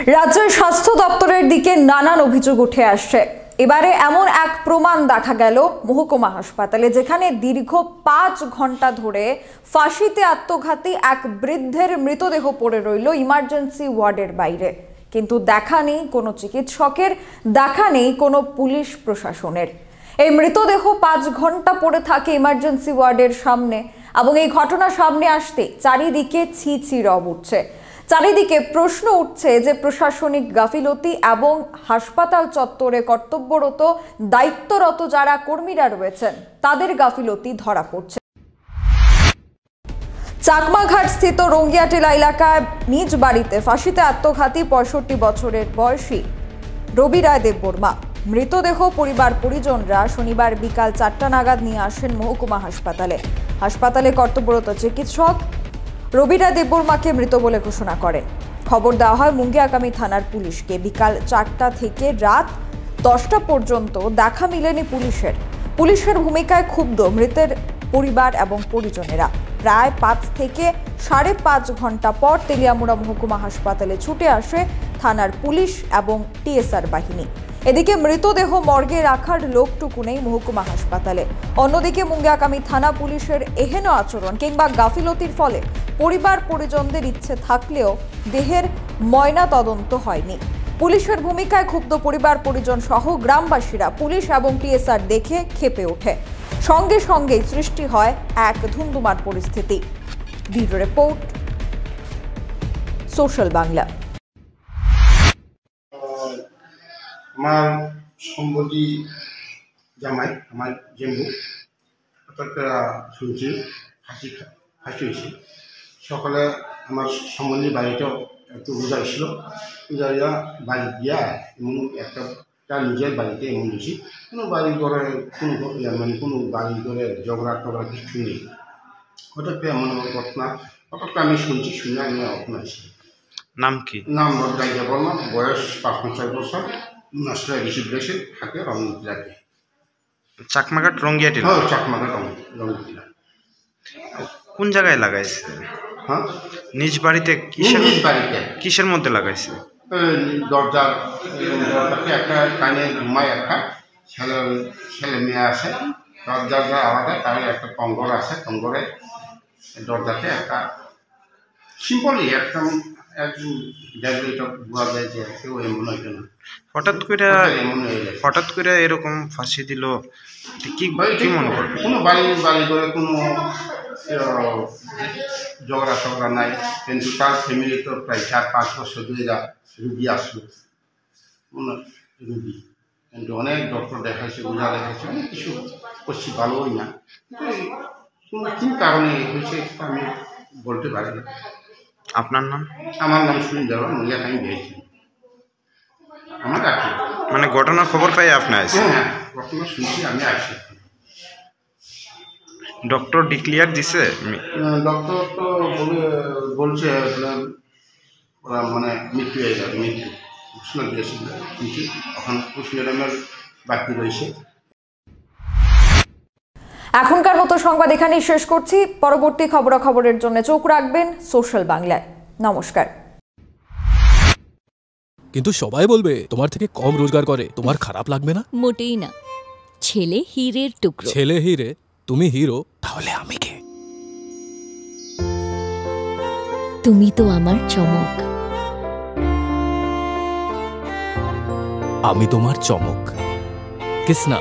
রাজ্যের স্বাস্থ্য দপ্তরের দিকে নানান অভিযোগ উঠে আসছে। এবারে এমন এক প্রমাণ দেখা গেল মহকুমা হাসপাতালে, যেখানে দীর্ঘ 5 ঘন্টা ধরে ফাঁসিতে আত্মঘাতী এক বৃদ্ধের মৃতদেহ পড়ে রইল ইমার্জেন্সি ওয়ার্ডের বাইরে। কিন্তু দেখা নেই কোনো চিকিৎসকের, দেখা নেই কোনো পুলিশ প্রশাসনের। এই মৃতদেহ 5 ঘন্টা পড়ে থাকে ইমার্জেন্সি ওয়ার্ডের সামনে, এবং এই ঘটনা সামনে আসতে চারিদিকে ছি ছি রব উঠছে। চারিদিকে প্রশ্ন উঠছে যে প্রশাসনিক গাফিলতি এবং হাসপাতাল চত্বরে কর্তব্যরত দায়িত্বরত যারা কর্মীরা রয়েছেন তাদের গাফিলতি ধরা পড়ছে। চাকমাঘাট স্থিত রঙ্গিয়াটেলা এলাকায় নিজ বাড়িতে ফাঁসিতে আত্মঘাতী 65 বছরের বয়সী রবি রায় দেববর্মা মৃতদেহ পরিবার পরিজনরা শনিবার বিকাল 4টা নাগাদ নিয়ে আসেন মহকুমা হাসপাতালে। হাসপাতালে কর্তব্যরত চিকিৎসক রবি রায় দেববর্মাকে মৃত বলে ঘোষণা করে। খবর দেওয়া হয় মুঙ্গিয়াকামী থানার পুলিশকে। বিকাল 4টা থেকে রাত 10টা পর্যন্ত দেখা মিলেনি পুলিশের ভূমিকায় ক্ষুব্ধ মৃতের পরিবার এবং পরিজনেরা। প্রায় 5 থেকে 5.5 ঘন্টা পর তেলিয়ামুড়া মহকুমা হাসপাতালে ছুটে আসে থানার পুলিশ এবং টিএসআর বাহিনী। এদিকে মৃতদেহ মর্গে রাখার লোকটুকু নেই মহকুমা হাসপাতালে। অন্যদিকে মুঙ্গিয়াকামী থানা পুলিশের এহেন আচরণ কিংবা গাফিলতির ফলে পরিবার পরিজনদের ইচ্ছে থাকলেও দেহের ময়না তদন্ত হয়নি। পুলিশের ভূমিকায় ক্ষুব্ধ পরিবার পরিজন সহ গ্রামবাসীরা পুলিশ এবং টিএসআর দেখে ক্ষেপে ওঠে। সঙ্গে সঙ্গেই সৃষ্টি হয় এক ধুন্ধুমার পরিস্থিতি। Bureau report, social Bangla. আমার সম্প্রতি জামাই আমার জেম্বু শুনছি ফাঁসি হয়েছে। সকালে আমার সম্বন্ধী বাড়িটাও একটু রোজা ছিল, রোজা বাড়ি গিয়া এমন একটা তার নিজের বাড়িতে এমন গেছি, কোনো বাড়ি করে কোনো বাড়ি করে ঝগড়া টগড়া কিছু নেই। হঠাৎ এমন ঘটনা হঠাৎ আমি শুনছি, শুনে আমি ওখানে আসি। নাম কি? নাম রবি বর্মা, বয়স 55 বছর, নশরা রিসিভ রেখে থাকে রঙ্গিয়াটিলাতে। চাকমাঘাট রঙ্গিয়াটিলা? হ্যাঁ, চাকমাঘাট রঙ্গিয়াটিলা। কোন জায়গায় লাগাইছে? হ্যাঁ, নিজ বাড়িতে? নিজ বাড়িতে। কিসের মধ্যে লাগাইছে? দরজাকে একটা কানে ঘুমায়, একটা ছেলে মেয়ে আছে, দরজাটা আলাদা, তার একটা টঙ্গর আছে, টঙ্গরে দরজাতে একটা সিম্পলি একদম হঠাৎ করে এরকম ফাঁসি দিল, কি মনে করবে? কোনো বাড়ি করে কোনো ঝগড়া টগড়া নাই, কিন্তু তার ফ্যামিলি তো প্রায় 4-5 বছর ধরে রুগী আসলো, রুগী কিন্তু অনেক ডক্টর দেখাইছে, ওঝা দেখাইছে, অনেক কিছু করছি, ভালোই না। কোনো কী কারণে হয়েছে আমি বলতে পারি না। আপনার নাম? আমার নাম সুনীল দেওয়া, মহিলাকে আমি দিয়েছি আমার কাছে। মানে ঘটনার খবর পাই আপনি আসছেন? হ্যাঁ, ঘটনা শুনছি, আমি আসছি। ডক্টর ডিক্লিয়ার দিছে? ডক্টর তো বলছে ওরা মানে মৃত্যু হয়ে যাবে, মৃত্যু ঘোষণা দিয়েছিল, কিন্তু এখন পোস্টমর্টমের বাকি রয়েছে। এখনকার মতো সংবাদ এখানেই শেষ করছি। পরবর্তী খবরাখবরের জন্য চোখ রাখবেন সোশ্যাল বাংলায়। নমস্কার। কিন্তু সবাই বলবে তোমার থেকে কম রোজগার করে, তোমার খারাপ লাগবে না? মোটেই না। ছেলে হীরের টুকরো। ছেলে হিরে, তুমি হিরো, তাহলে আমি কে? তুমি তো আমার চমক। আমি তোমার চমক। কিসনা।